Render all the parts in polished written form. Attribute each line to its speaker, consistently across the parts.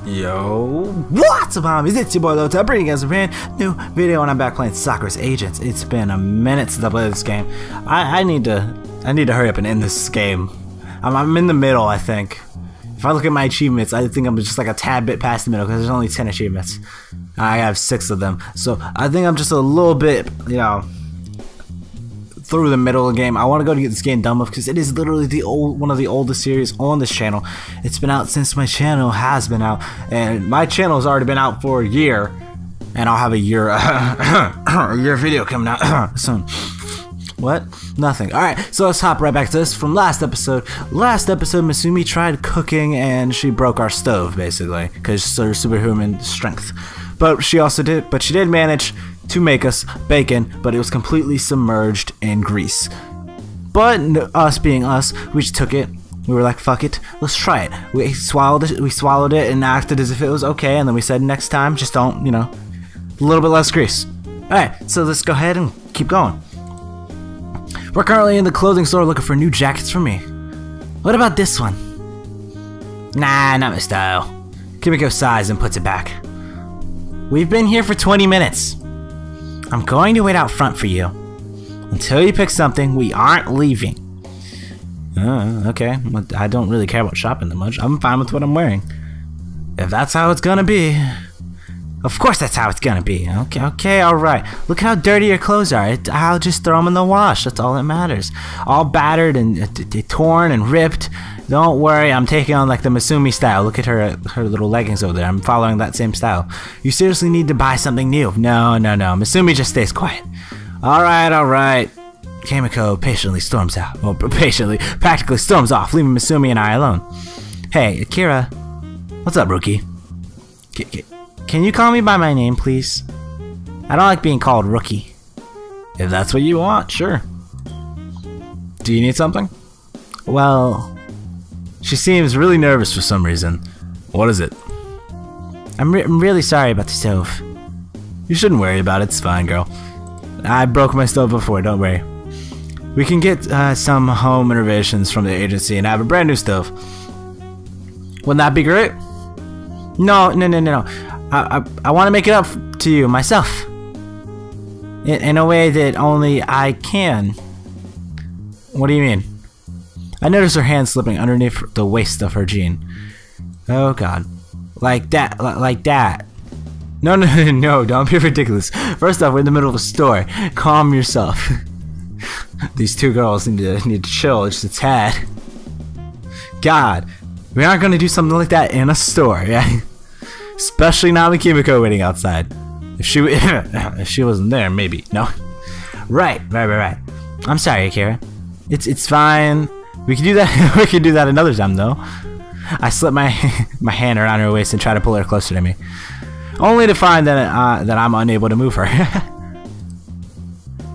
Speaker 1: Yo, what's up, homies? It's your boy LowTide, bringing you guys a brand new video, and I'm back playing Sakura Agent. It's been a minute since I played this game. I need to hurry up and end this game. I'm in the middle, I think. If I look at my achievements, I think I'm just like a tad bit past the middle because there's only 10 achievements. I have 6 of them, so I think I'm just a little bit, you know, through the middle of the game. I want to go to get this game done with because it is literally one of the oldest series on this channel. It's been out since my channel has been out, and my channel has already been out for a year, and I'll have a year a year video coming out soon. What? Nothing. Alright, so let's hop right back to this from last episode. Last episode, Misumi tried cooking and she broke our stove, basically, because of her superhuman strength. But she did manage to make us bacon, but it was completely submerged in grease. But us being us, we just took it. We were like, fuck it, let's try it. We swallowed it and acted as if it was okay, and then we said next time, just don't, you know, a little bit less grease. Alright, so let's go ahead and keep going. We're currently in the clothing store looking for new jackets for me. What about this one? Nah, not my style. Kimiko sighs and puts it back. We've been here for 20 minutes. I'm going to wait out front for you. Until you pick something, we aren't leaving. Okay. I don't really care about shopping that much. I'm fine with what I'm wearing. If that's how it's gonna be. Of course that's how it's gonna be. Okay, alright. Look at how dirty your clothes are. I'll just throw them in the wash. That's all that matters. All battered and torn and ripped. Don't worry, I'm taking on like the Misumi style. Look at her little leggings over there. I'm following that same style. You seriously need to buy something new. No. Misumi just stays quiet. Alright. Kimiko patiently storms out. Well, practically storms off, leaving Misumi and I alone. Hey, Akira. What's up, rookie? Can you call me by my name, please? I don't like being called rookie. If that's what you want, sure. Do you need something? Well, she seems really nervous for some reason. What is it? I'm really sorry about the stove. You shouldn't worry about it, it's fine, girl. I broke my stove before, don't worry. We can get some home renovations from the agency and have a brand new stove. Wouldn't that be great? No. I want to make it up to you myself. In a way that only I can. What do you mean? I noticed her hand slipping underneath the waist of her jean. Oh god. Like that. No, don't be ridiculous. First off, we're in the middle of a store. Calm yourself. These two girls need to chill just a tad. God, we aren't gonna do something like that in a store, yeah? Especially not with Kimiko waiting outside. If she wasn't there, maybe. No. Right. I'm sorry, Akira. It's fine. We can do that. We can do that another time, though. I slip my hand around her waist and try to pull her closer to me, only to find that I'm unable to move her.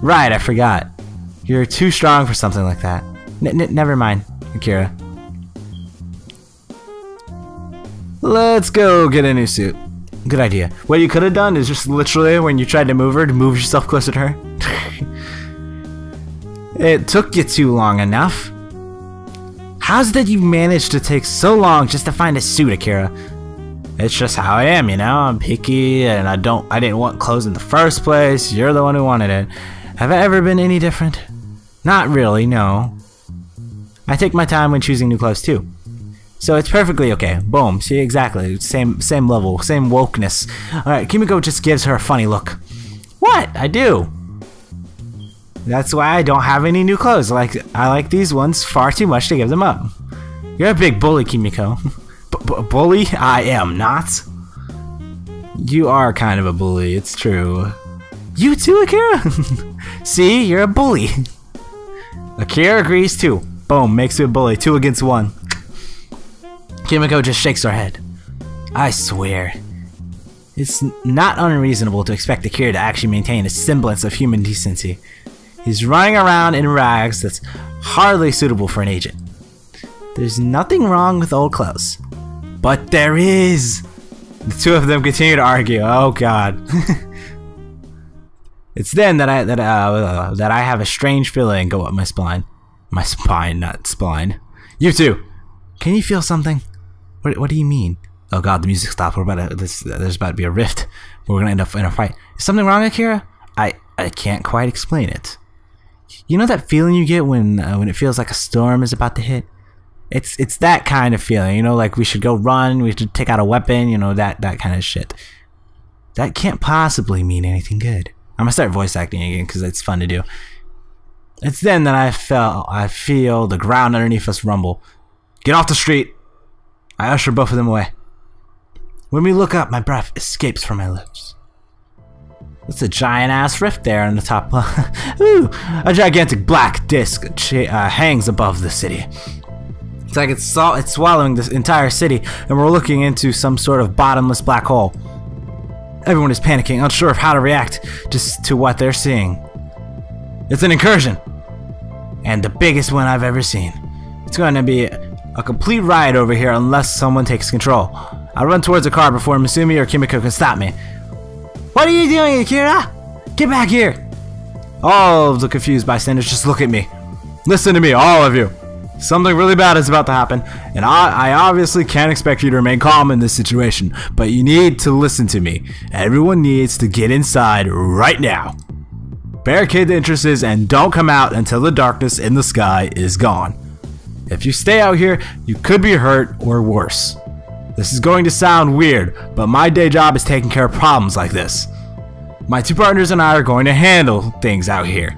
Speaker 1: Right, I forgot. You're too strong for something like that. Never mind, Akira. Let's go get a new suit. Good idea. What you could have done is just literally when you tried to move her, to move yourself closer to her. It took you too long enough. How's it that you managed to take so long just to find a suit, Akira? It's just how I am, you know. I'm picky and I didn't want clothes in the first place. You're the one who wanted it. Have I ever been any different? Not really, no. I take my time when choosing new clothes too. So it's perfectly okay. Boom. See, exactly. Same level. Same wokeness. Alright, Kimiko just gives her a funny look. What? I do. That's why I don't have any new clothes. I like these ones far too much to give them up. You're a big bully, Kimiko. Bully? I am not. You are kind of a bully. It's true. You too, Akira? See? You're a bully. Akira agrees too. Boom. Makes you a bully. 2 against 1. Kimiko just shakes her head. I swear. It's not unreasonable to expect Akira to actually maintain a semblance of human decency. He's running around in rags that's hardly suitable for an agent. There's nothing wrong with old clothes. But there is! The two of them continue to argue. Oh god. It's then that I have a strange feeling go up my spine. My spine, not spine. You too! Can you feel something? What do you mean? Oh god, the music stopped. There's about to be a rift. We're gonna end up in a fight. Is something wrong, Akira? I can't quite explain it. You know that feeling you get when it feels like a storm is about to hit? It's that kind of feeling, you know, like we should go run, we should take out a weapon, you know, that kind of shit. That can't possibly mean anything good. I'm gonna start voice acting again because it's fun to do. It's then that I feel the ground underneath us rumble. Get off the street! I usher both of them away. When we look up, my breath escapes from my lips. It's a giant-ass rift there on the top. Ooh, a gigantic black disc hangs above the city. It's like it's swallowing this entire city, and we're looking into some sort of bottomless black hole. Everyone is panicking, unsure of how to react to what they're seeing. It's an incursion, and the biggest one I've ever seen. It's going to be a complete riot over here unless someone takes control. I run towards the car before Misumi or Kimiko can stop me. What are you doing, Akira? Get back here! All of the confused bystanders just look at me. Listen to me, all of you. Something really bad is about to happen, and I obviously can't expect you to remain calm in this situation, but you need to listen to me. Everyone needs to get inside right now. Barricade the entrances and don't come out until the darkness in the sky is gone. If you stay out here, you could be hurt or worse. This is going to sound weird, but my day job is taking care of problems like this. My two partners and I are going to handle things out here.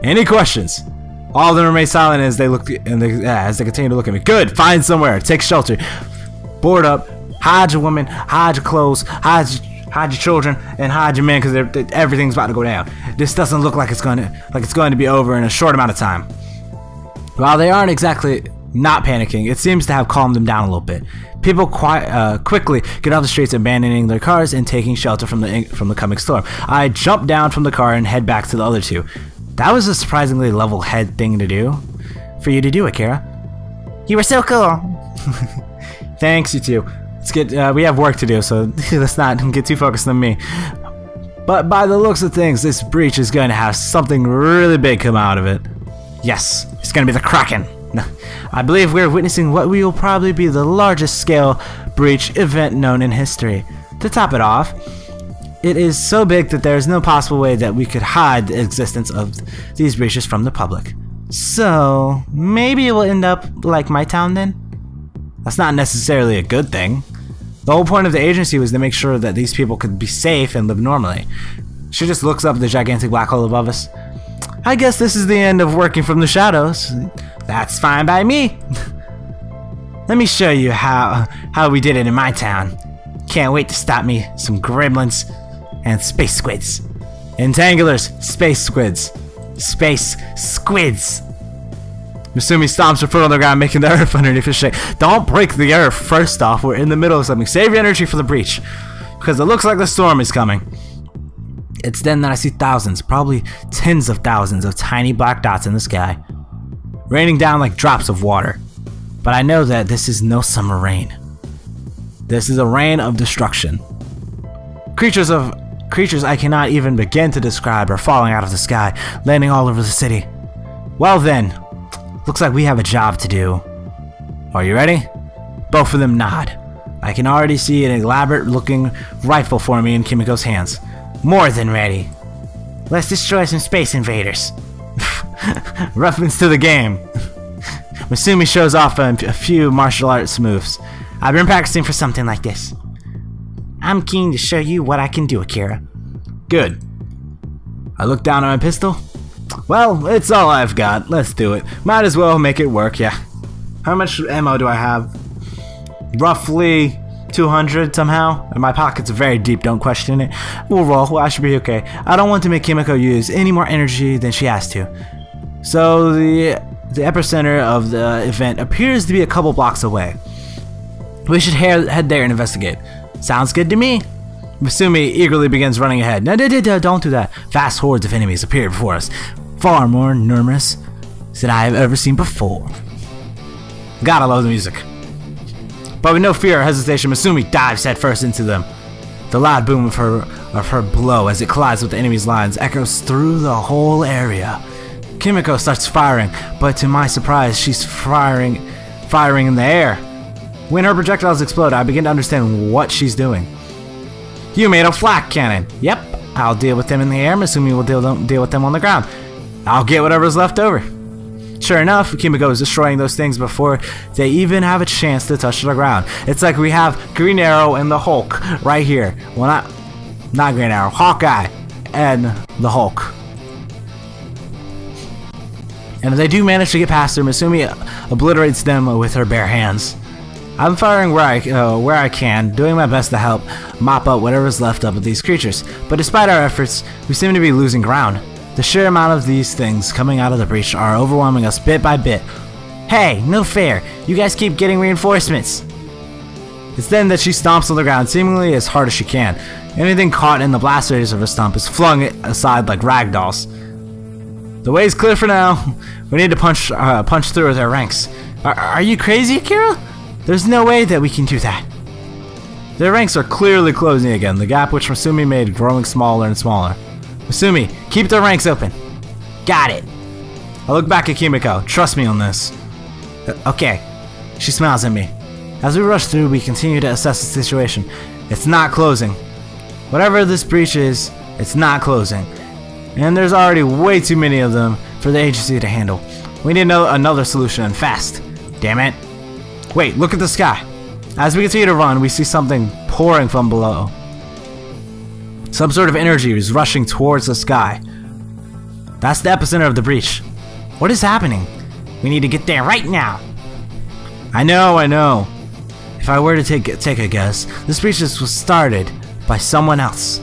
Speaker 1: Any questions? All of them remain silent as they continue to look at me. Good, find somewhere, take shelter. Board up, hide your women, hide your clothes, hide your children, and hide your men because everything's about to go down. This doesn't look like it's going to be over in a short amount of time. While they aren't exactly not panicking, it seems to have calmed them down a little bit. People quickly get off the streets, abandoning their cars and taking shelter from the coming storm. I jump down from the car and head back to the other two. That was a surprisingly level-head thing to do. For you to do, Akira. You were so cool. Thanks, you two. Let's get. We have work to do, so let's not get too focused on me. But by the looks of things, this breach is going to have something really big come out of it. Yes, it's going to be the Kraken. I believe we're witnessing what will probably be the largest scale breach event known in history. To top it off, it is so big that there is no possible way that we could hide the existence of these breaches from the public. So, maybe it will end up like my town then? That's not necessarily a good thing. The whole point of the agency was to make sure that these people could be safe and live normally. She just looks up at the gigantic black hole above us. I guess this is the end of working from the shadows. That's fine by me. Let me show you how we did it in my town. Can't wait to stop me some gremlins and space squids. Entangulars, space squids. Space squids. Misumi stomps her foot on the ground, making the earth underneath her shake. Don't break the earth, first off. We're in the middle of something. Save your energy for the breach, because it looks like the storm is coming. It's then that I see thousands, probably tens of thousands of tiny black dots in the sky, raining down like drops of water. But I know that this is no summer rain. This is a rain of destruction. Creatures I cannot even begin to describe are falling out of the sky, landing all over the city. Well then, looks like we have a job to do. Are you ready? Both of them nod. I can already see an elaborate looking rifle forming in Kimiko's hands. More than ready. Let's destroy some space invaders. Reference to the game. Misumi shows off a few martial arts moves. I've been practicing for something like this. I'm keen to show you what I can do, Akira. Good. I look down at my pistol. Well, it's all I've got. Let's do it. Might as well make it work, yeah. How much ammo do I have? Roughly 200 somehow. And my pockets are very deep, don't question it. We'll roll. Well, I should be okay. I don't want to make Kimiko use any more energy than she has to. So the epicenter of the event appears to be a couple blocks away. We should head there and investigate. Sounds good to me. Misumi eagerly begins running ahead. No, don't do that. Vast hordes of enemies appear before us, far more numerous than I have ever seen before. Gotta love the music. But with no fear or hesitation, Misumi dives headfirst into them. The loud boom of her blow as it collides with the enemy's lines echoes through the whole area. Kimiko starts firing, but to my surprise, she's firing in the air. When her projectiles explode, I begin to understand what she's doing. You made a flak cannon. Yep, I'll deal with them in the air. Misumi will deal with them on the ground. I'll get whatever's left over. Sure enough, Kimiko is destroying those things before they even have a chance to touch the ground. It's like we have Green Arrow and the Hulk right here. Well, not Green Arrow, Hawkeye and the Hulk. And if they do manage to get past her, Misumi obliterates them with her bare hands. I'm firing where I can, doing my best to help mop up whatever's left of these creatures. But despite our efforts, we seem to be losing ground. The sheer amount of these things coming out of the breach are overwhelming us bit by bit. Hey, no fair. You guys keep getting reinforcements. It's then that she stomps on the ground, seemingly as hard as she can. Anything caught in the blast radius of her stomp is flung aside like ragdolls. The way's clear for now. We need to punch through their ranks. Are you crazy, Akira? There's no way that we can do that. Their ranks are clearly closing again, the gap which Misumi made growing smaller and smaller. Misumi, keep their ranks open. Got it. I look back at Kimiko. Trust me on this. Okay. She smiles at me. As we rush through, we continue to assess the situation. It's not closing. Whatever this breach is, it's not closing. And there's already way too many of them for the agency to handle. We need another solution, and fast. Damn it. Wait, look at the sky. As we continue to run, we see something pouring from below. Some sort of energy is rushing towards the sky. That's the epicenter of the breach. What is happening? We need to get there right now. I know. If I were to take a guess, this breach was started by someone else.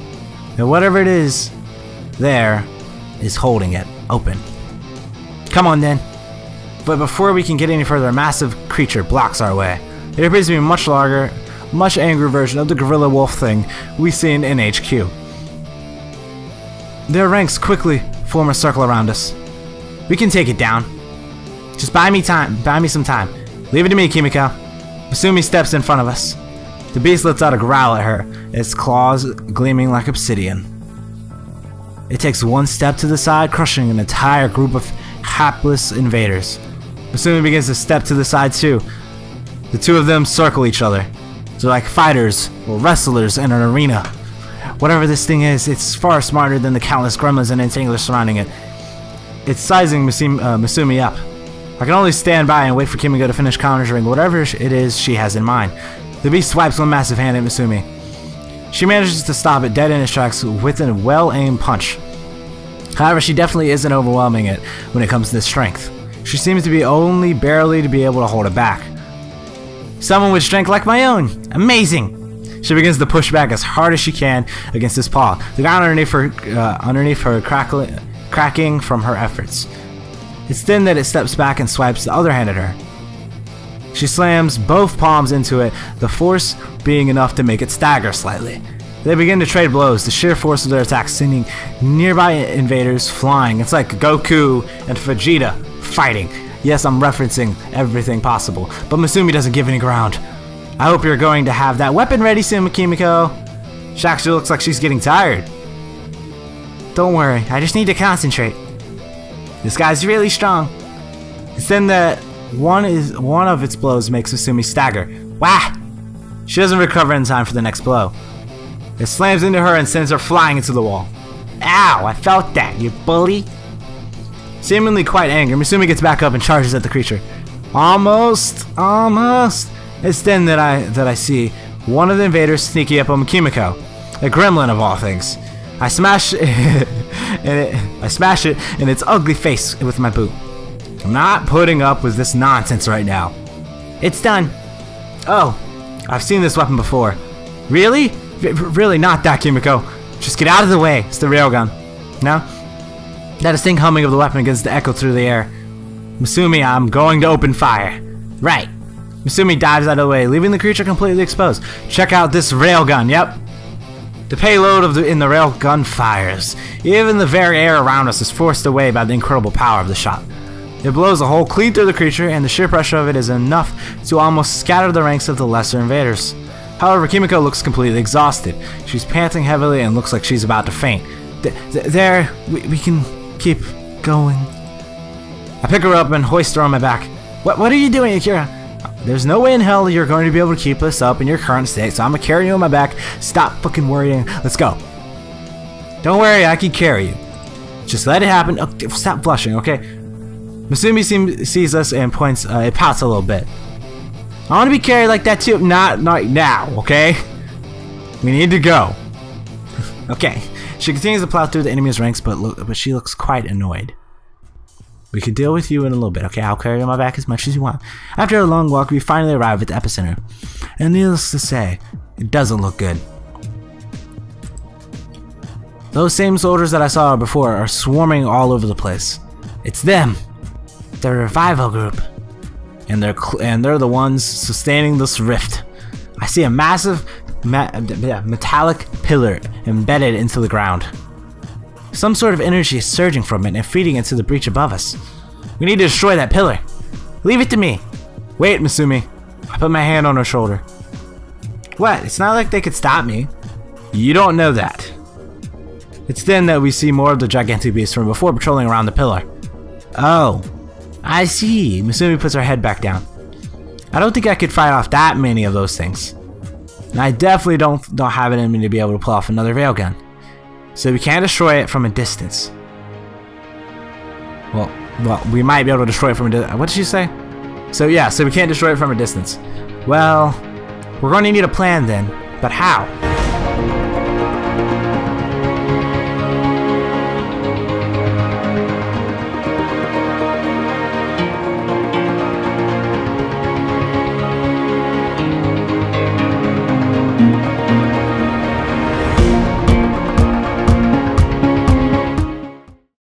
Speaker 1: And whatever it is, there is holding it open. Come on then. But before we can get any further, a massive creature blocks our way. It appears to be a much larger, much angrier version of the gorilla wolf thing we've seen in HQ. Their ranks quickly form a circle around us. We can take it down. Just buy me some time. Leave it to me, Kimiko. Misumi steps in front of us. The beast lets out a growl at her, its claws gleaming like obsidian. It takes one step to the side, crushing an entire group of hapless invaders. Misumi begins to step to the side too. The two of them circle each other. They're like fighters or wrestlers in an arena. Whatever this thing is, it's far smarter than the countless gremlins and entanglers surrounding it. It's sizing Misumi up. I can only stand by and wait for Kimiko to finish conjuring whatever it is she has in mind. The beast swipes one massive hand at Misumi. She manages to stop it dead in its tracks with a well-aimed punch. However, she definitely isn't overwhelming it when it comes to strength. She seems to be only barely to be able to hold it back. Someone with strength like my own! Amazing! She begins to push back as hard as she can against his paw, the ground underneath her cracking from her efforts. It's then that it steps back and swipes the other hand at her. She slams both palms into it, the force being enough to make it stagger slightly. They begin to trade blows, the sheer force of their attacks sending nearby invaders flying. It's like Goku and Vegeta fighting. Yes, I'm referencing everything possible, but Misumi doesn't give any ground. I hope you're going to have that weapon ready soon, Kimiko. She actually looks like she's getting tired. Don't worry, I just need to concentrate. This guy's really strong. It's then that one of its blows makes Misumi stagger. Wah! She doesn't recover in time for the next blow. It slams into her and sends her flying into the wall. Ow! I felt that, you bully! Seemingly quite angry, Misumi gets back up and charges at the creature. Almost! It's then that I see one of the invaders sneaking up on Kimiko, a gremlin of all things. I smash it in its ugly face with my boot. I'm not putting up with this nonsense right now. It's done. Oh, I've seen this weapon before. Really? Really not that, Kimiko. Just get out of the way. It's the railgun. No? That distinct humming of the weapon begins to echo through the air. Misumi, I'm going to open fire. Right. Misumi dives out of the way, leaving the creature completely exposed. Check out this railgun. Yep. The payload in the railgun fires. Even the very air around us is forced away by the incredible power of the shot. It blows a hole clean through the creature, and the sheer pressure of it is enough to almost scatter the ranks of the lesser invaders. However, Kimiko looks completely exhausted. She's panting heavily and looks like she's about to faint. We can keep going. I pick her up and hoist her on my back. What are you doing, Akira? There's no way in hell you're going to be able to keep this up in your current state, so I'm gonna carry you on my back. Stop fucking worrying. Let's go. Don't worry, I can carry you. Just let it happen. Oh, stop blushing, okay? Masumi sees us and points, it pouts a little bit. I want to be carried like that too. Not now, okay? We need to go. Okay. She continues to plow through the enemy's ranks, but she looks quite annoyed. We could deal with you in a little bit, okay? I'll carry you on my back as much as you want. After a long walk, we finally arrive at the epicenter. And needless to say, it doesn't look good. Those same soldiers that I saw before are swarming all over the place. It's them. They're a revival group. And they're the ones sustaining this rift. I see a massive metallic pillar embedded into the ground. Some sort of energy is surging from it and feeding into the breach above us. We need to destroy that pillar. Leave it to me. Wait, Masumi. I put my hand on her shoulder. What? It's not like they could stop me. You don't know that. It's then that we see more of the gigantic beast from before patrolling around the pillar. Oh, I see. Masumi puts her head back down. I don't think I could fight off that many of those things. And I definitely don't have it in me to be able to pull off another railgun. So we can't destroy it from a distance. Well, we might be able to destroy it from a distance. What did she say? So yeah, so we can't destroy it from a distance. Well, we're going to need a plan then. But how?